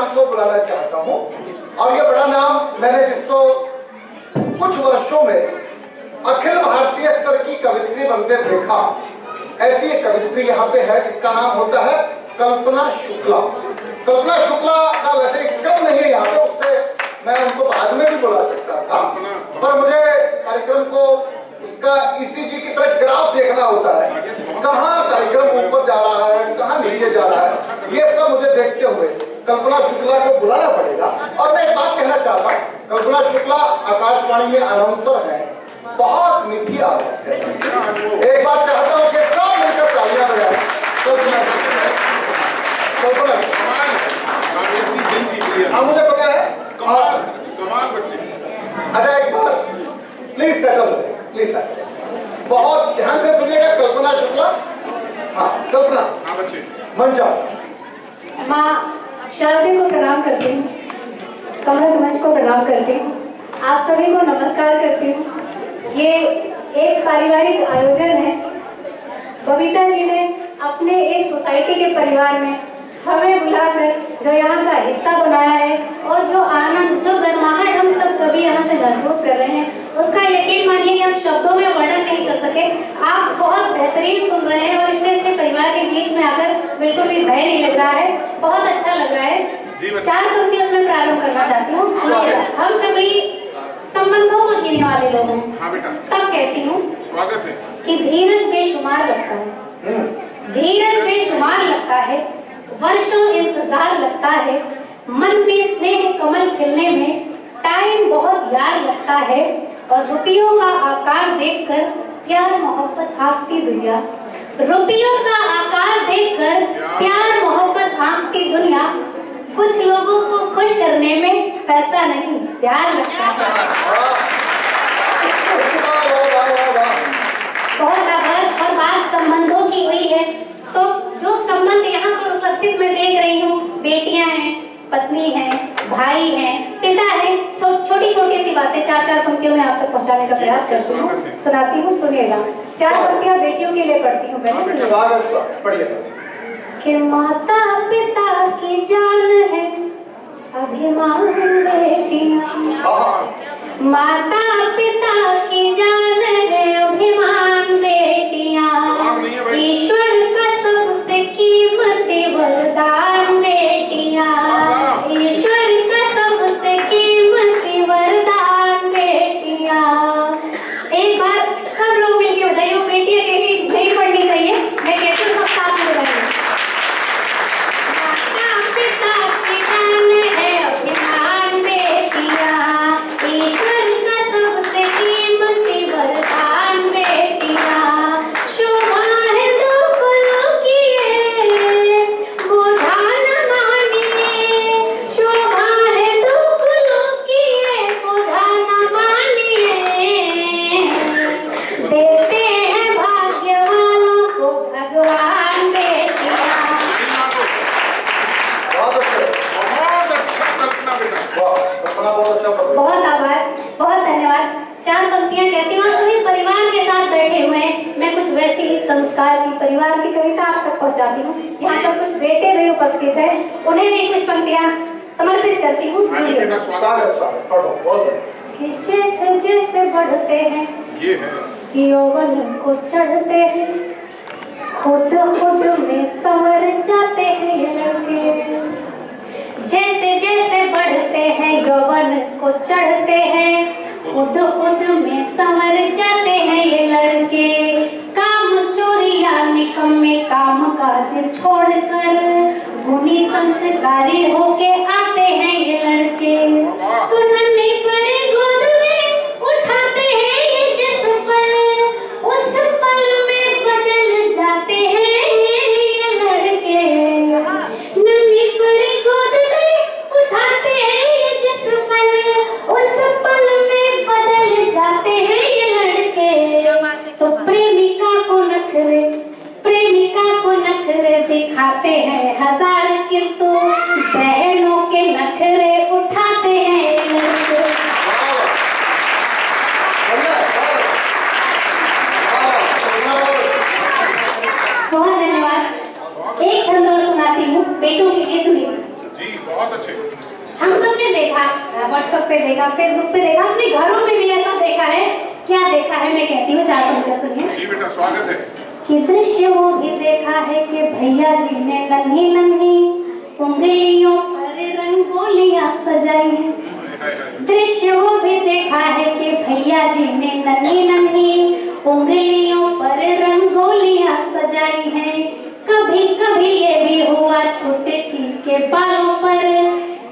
नाम को बुलाना चाहता हूँ। और ये बड़ा नाम मैंने जिसको कुछ वर्षों में अखिल भारतीय स्तर की कवित्री बनते देखा, ऐसी एक कवित्री यहाँ पे है जिसका नाम होता है कल्पना शुक्ला। कल्पना शुक्ला का वैसे क्रम नहीं है यहाँ पे, उससे मैं उनको बाद में भी बुला सकता था, पर मुझे कार्यक्रम को उसका ईसीजी की तरह ग्राफ देखना होता है, कहाँ कार्यक्रम ऊपर जा रहा है, कहाँ नीचे जा रहा है, ये सब मुझे देखते हुए कल्पना शुक्ला को बुलाना पड़ेगा। और मैं एक बात कहना चाहता हूँ, कल्पना शुक्ला आकाशवाणी में अनाउंसर है, बहुत मीठी आवाज है। एक बात चाहता हूँ कि सब मिलकर तालियां बजाएं। हाँ मुझे पता है, कमाल बच्चे। अच्छा एक बार प्लीज सेटल हो जाए, प्लीज सेटल। बहुत ध्यान से सुनिएगा। कल्पना शुक्ला, हाँ कल्पना, हाँ बच्चे मन जाओ। माँ शारदे को प्रणाम करती हूँ, समृद्ध मंच को प्रणाम करती हूँ, आप सभी को नमस्कार करती हूँ। ये एक पारिवारिक आयोजन है। बबीता जी ने अपने इस सोसाइटी के परिवार में हमें बुलाकर जो यहाँ का हिस्सा बनाया है और जो आनंद, जो गर्माहट हम सब कभी यहाँ से महसूस कर रहे हैं, उसका यकीन मानिए कि हम शब्दों में वर्णन नहीं कर सके। आप बहुत बेहतरीन सुन रहे हैं और इतने अच्छे परिवार के बीच में आकर बिल्कुल भी भय नहीं लग रहा है, बहुत अच्छा लग रहा है। 4 पंक्तियों में प्रारंभ करना चाहती हूँ। हम सभी संबंधों को जीने वाले लोग हैं। हाँ बेटा, तब कहती हूँ स्वागत है कि धीरज बेशुमार लगता है, धीरज बेशुमार लगता है, वर्षों इंतजार लगता है, मन में स्नेह कमल खिलने में टाइम बहुत यार लगता है, और रुपयों का आकार देखकर प्यार मोहब्बत आंकती दुनिया, रुपयों का आकार देखकर प्यार मोहब्बत आंकती दुनिया, कुछ लोगों को खुश करने में पैसा नहीं प्यार लगता है। बहुत आभार। और बात संबंधों की हुई है, तो जो संबंध यहाँ पर उपस्थित मैं देख रही हूँ, बेटियां हैं, पत्नी है, भाई है, पिता है, छोटी छोटी सी बातें 4 पंक्तियों में आप तक पहुँचाने का प्रयास करती हूँ, सुनाती हूँ, सुनिएगा। 4 पंक्तियाँ बेटियों के लिए पढ़ती हूँ पहले। कि माता पिता की जान है अभिमान बेटियां, माता पिता की जान है अभिमान बेटियां, ईश्वर का सबसे कीमती वरदान बेटियां, ईश्वर का सबसे कीमती वरदान बेटियां। एक बार सब लोग मिलके बजाइए, वो बेटियां के लिए नहीं पढ़नी चाहिए, मैं कहती हूँ सब साथ में बजाइए। बहुत आभार, बहुत धन्यवाद। 4 पंक्तियां कहती हूँ, सभी परिवार के साथ बैठे हुए हैं। मैं कुछ वैसे ही संस्कार की, परिवार की कविता आप तक पहुँचाती हूँ। यहाँ पर कुछ बेटे भी उपस्थित हैं, उन्हें भी कुछ पंक्तियां समर्पित करती हूँ। जैसे जैसे बढ़ते हैं यौवन को चढ़ते हैं, खुद खुद में संवर जाते हैं ये लड़के, जैसे जैसे बढ़ते हैं यौवन को चढ़ते हैं, खुद खुद में संवर जाते हैं ये लड़के, काम चोरिया निकम्मे काम काज छोड़कर गुणी संस्कारी होके आते हैं ये लड़के, तो नन्ही परी गोद में उठाते हैं ये जिस पल, उस पल में बदल जाते हैं ये लड़के, नन्ही परी गोद में उठाते हैं ये जिस पल, उस पल में बदल जाते हैं ये लड़के, तो प्रेमिका को नखरे दिखाते हैं 1000 किंतु बहुत अच्छे। हम सब ने देखा, व्हाट्सएप पे देखा, फेसबुक पे देखा, अपने घरों में भी ऐसा देखा है। क्या देखा है मैं कहती हूँ, चार पंक्तियां सुनिए। जी बेटा स्वागत है। कि दृश्य वो भी देखा है कि भैया जी ने नन्ही नन्ही उंगलियों पर रंगोलियां सजाई हैं। दृश्य वो भी देखा है कि भैया जी ने नन्ही नन्ही उंगलियों पर रंगोलियां सजाई हैं। कभी कभी ये भी हुआ छोटे की के बालों पर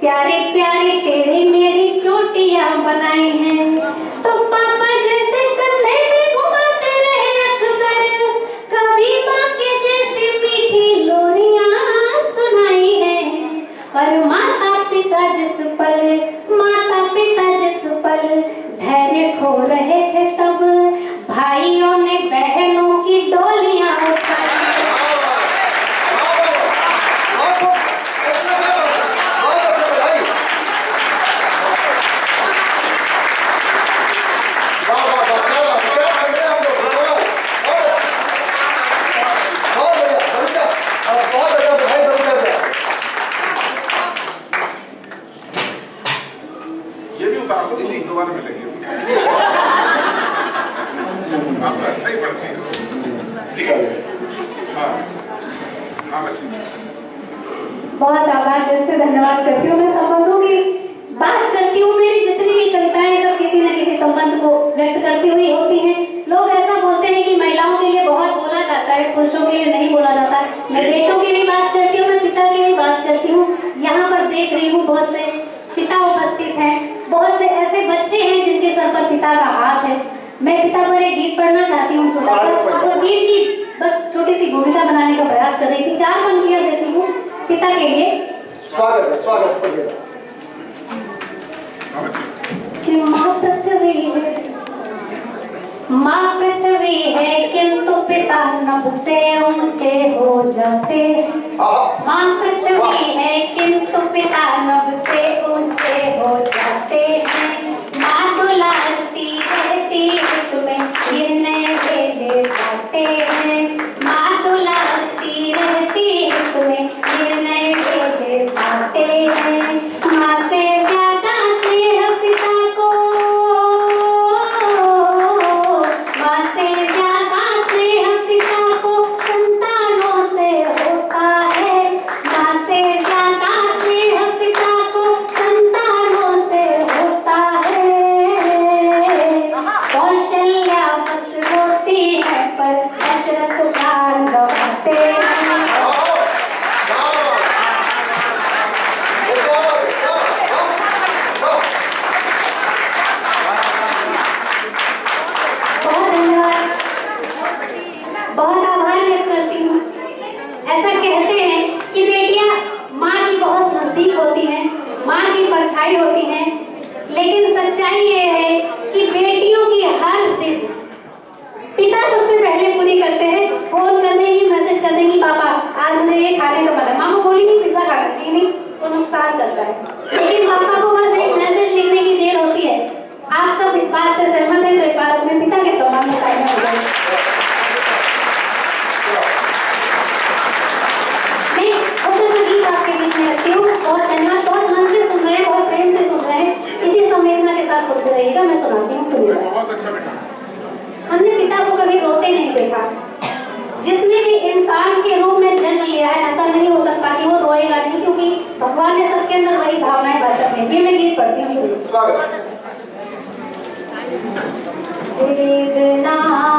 प्यारे प्यारे तेरी मेरी चोटियां बनाई हैं। तो पापा जैसे कंधे में घुमाते रहे अक्सर, कभी माँ के जैसी मीठी लोरियां सुनाई हैं। और माता पिता जिस पल धैर्य खो रहे थे तब भाइयों ने बहनों की डोलियां उठाई। ये भी उतार दो, दोबारा मिलेंगे। आप तो अच्छा ही पढ़ते हैं। जी हाँ हाँ बच्चे। बहुत आभार, दिल से धन्यवाद करती हूँ। मैं संबंधों की बात करती हूँ, मेरी जितनी भी कविताएं सब किसी न किसी संबंध को व्यक्त करती हुई होती हैं। लोग ऐसा बोलते हैं कि महिलाओं के लिए बहुत बोला जाता है, पुरुषों के लिए नहीं बोला जाता। मैं बेटों की भी बात करती हूँ, मैं पिता की भी बात करती हूँ। यहाँ पर देख रही हूँ बहुत से पिता उपस्थित हैं, बहुत से ऐसे बच्चे हैं जिनके सर पर पिता का हाथ है। मैं पिता पर एक गीत पढ़ना चाहती हूँ, छोटा सा। उस गीत की बस छोटी सी भूमिका बनाने का प्रयास कर रही थी। चार पंक्तियां देती हूँ पिता के लिए। स्वागत पढ़िएगा। कि माँ पृथ्वी है किंतु पिता नभ से ऊंचे हो जाते। माँ पृथ्वी है किंतु पिता नभ से ऊंचे हो जाते हैं। माँ दुलारती रहती है तुम्हें गिरने वेले पाते हैं। माँ दुलारती रहती है तुम्हें गिरने वेले पाते हैं। माँ से ज्यादा स्नेह पिता को, माँ से ज्यादा स्नेह पिता को संतानों से होता है। माँ से ज्यादा स्नेह पिता को संतानों से होता है। कौशल्या बस रोती है पर दशरथ प्राण गवाते हैं। बहुत धन्यवाद, बहुत आभार व्यक्त करती हूँ। ऐसा कहते हैं कि बेटियां माँ की बहुत नजदीक होती हैं, माँ की परछाई होती हैं, लेकिन सच्चाई ये है कि बेटियों की हर जिद पिता सबसे पहले पूरी करते हैं। फोन कर देंगी, मैसेज कर देंगी, पापा आज मुझे ये खाने का मन है। मामा बोलेंगी पिज्जा खा सकती नहीं, तो नुकसान करता है, लेकिन पापा को बस एक मैसेज लिखने की देर होती है। आप सब इस बात से सहमत हैं तो एक बार अपने पिता के सम्मान में तालियां बजाएं। मैं छोटा सा गीत आपके बीच में रखती हूँ। बहुत धन्यवाद, बहुत मन से सुन रहे हैं, बहुत प्रेम से सुन रहे हैं। इसी संवेदना के साथ सुनते रहिएगा, मैं सुनाती हूँ, सुनिएगा। बहुत अच्छा बेटा। हमने पिता को कभी रोते नहीं देखा। जिसने भी इंसान के रूप में जन्म लिया है, ऐसा नहीं हो सकता कि वो रोएगा नहीं, क्योंकि भगवान ने सबके अंदर वही भावनाएं भर रखी हैं। ये मैं गीत पढ़ती हूँ। स्वागत। वेदना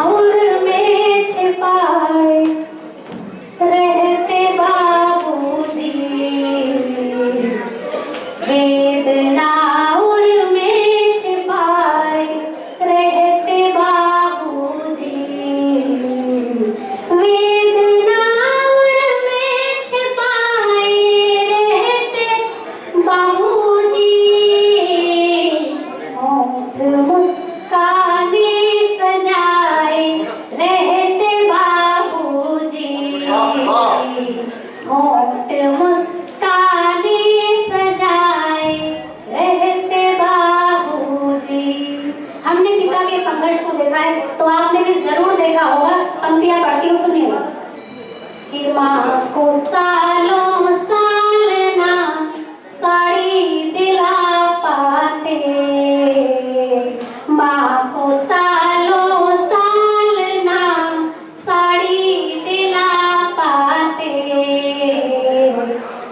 उर में छिपाए रहते बाबूजी, वेदना उर में छिपाए रहते बाबूजी, वेदना उर में छिपाए रहते बाबूजी, होंठ मुस्काने सजाए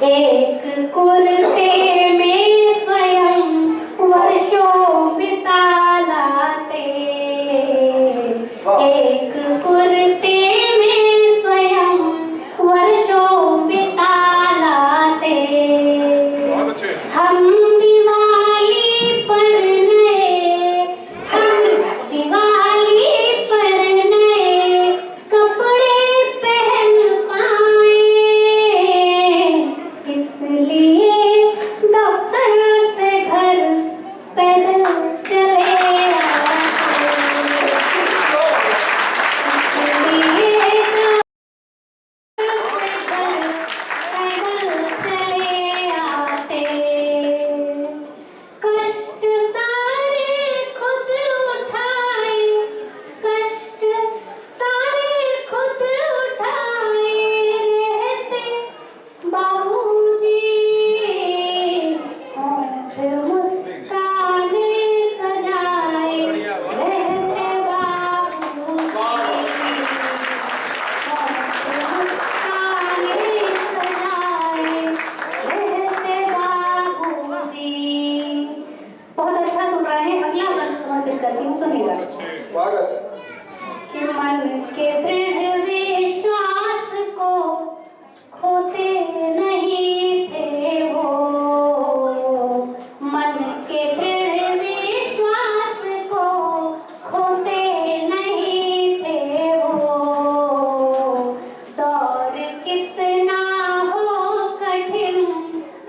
एक कुर्ते में स्वयं वर्षों बिता लाते, एक कुर्ते में स्वयं वर्षों बिता लाते। बहुत अच्छे। हम दिवाली पर नए, हम दिवाली पर नए कपड़े पहन पाए, इसलिए दफ्तर से घर पैदल चले आते, इसलिए दफ्तर से घर पैदल चले आते। कष्ट सारे खुद उठाए, कष्ट सारे खुद उठाए रहते बाबूजी, होंठ मुस्काने सजाए रहते बाबूजी, होंठ मुस्काने सजाए रहते बाबूजी। बहुत अच्छा सुन रहे हैं। अगला गीत समर्पित करती हूँ, सुनिएगा। स्वागत है। कि मन के दृढ़ विश्वास को खोते नहीं थे वो, मन के दृढ़ विश्वास को खोते नहीं थे वो। दौर कितना हो कठिन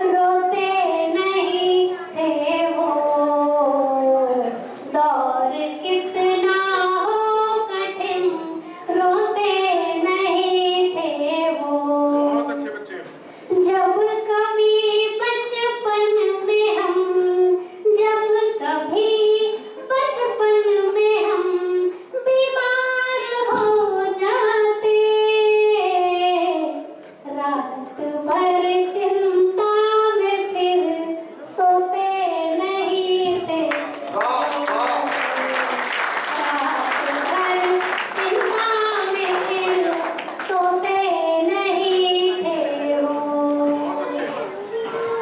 रोते नहीं थे वो, दौर कितना हो कठिन रोते नहीं थे वो। बहुत अच्छे बच्चे। जब कभी बचपन में हम, जब कभी बचपन में हम बीमार हो जाते, रात भर चिंता में फिर सोते नहीं थे, रात भर चिंता में फिर सोते नहीं थे वो।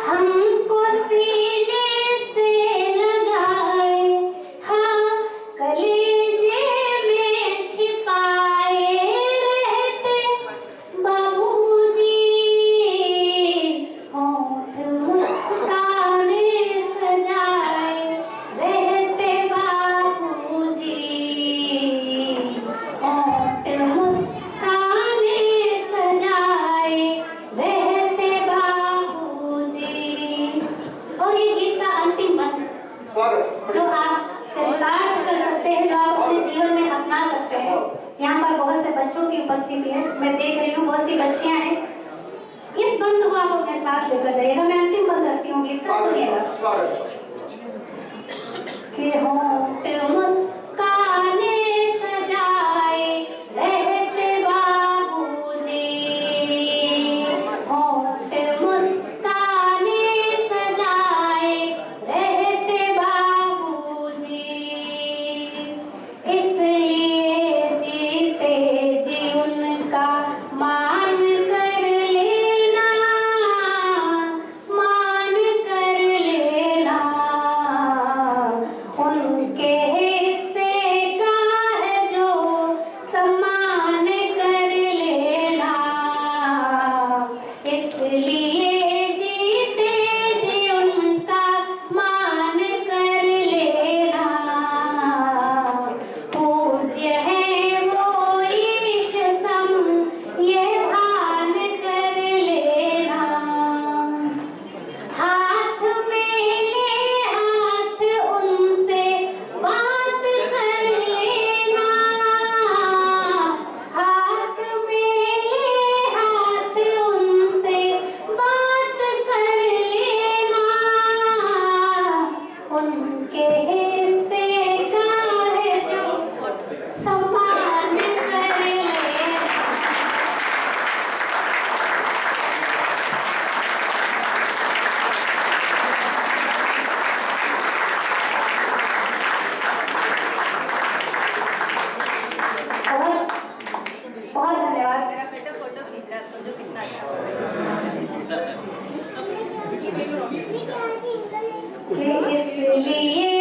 हमको सीने से लगाए, हाँ कलेजे में छिपाए रहते बाबूजी, होंठ मुस्काने सजाए रहते बाबूजी, होंठ मुस्काने सजाए रहते बाबूजी। और ये गीत का अंतिम मंत्र स्वागत। जो आप चरितार्थ कर सकते हैं, जो आप अपने जीवन में अपना सकते हैं। यहाँ पर बहुत से बच्चों की उपस्थिति है, मैं देख रही हूँ बहुत सी बच्चियाँ हैं। इस बंद को आप अपने साथ लेकर जाइएगा। मैं अंतिम बंद रखती हूँ, गीत का सुनिएगा। स्वागत। कि होंठ मुस्काने सजाए रहते बाबूजी, होंठ मुस्काने सजाए रहते बाबूजी, इसलिए जीते जी उनका मान कर लेना, मान कर लेना, उनके कि इसलिए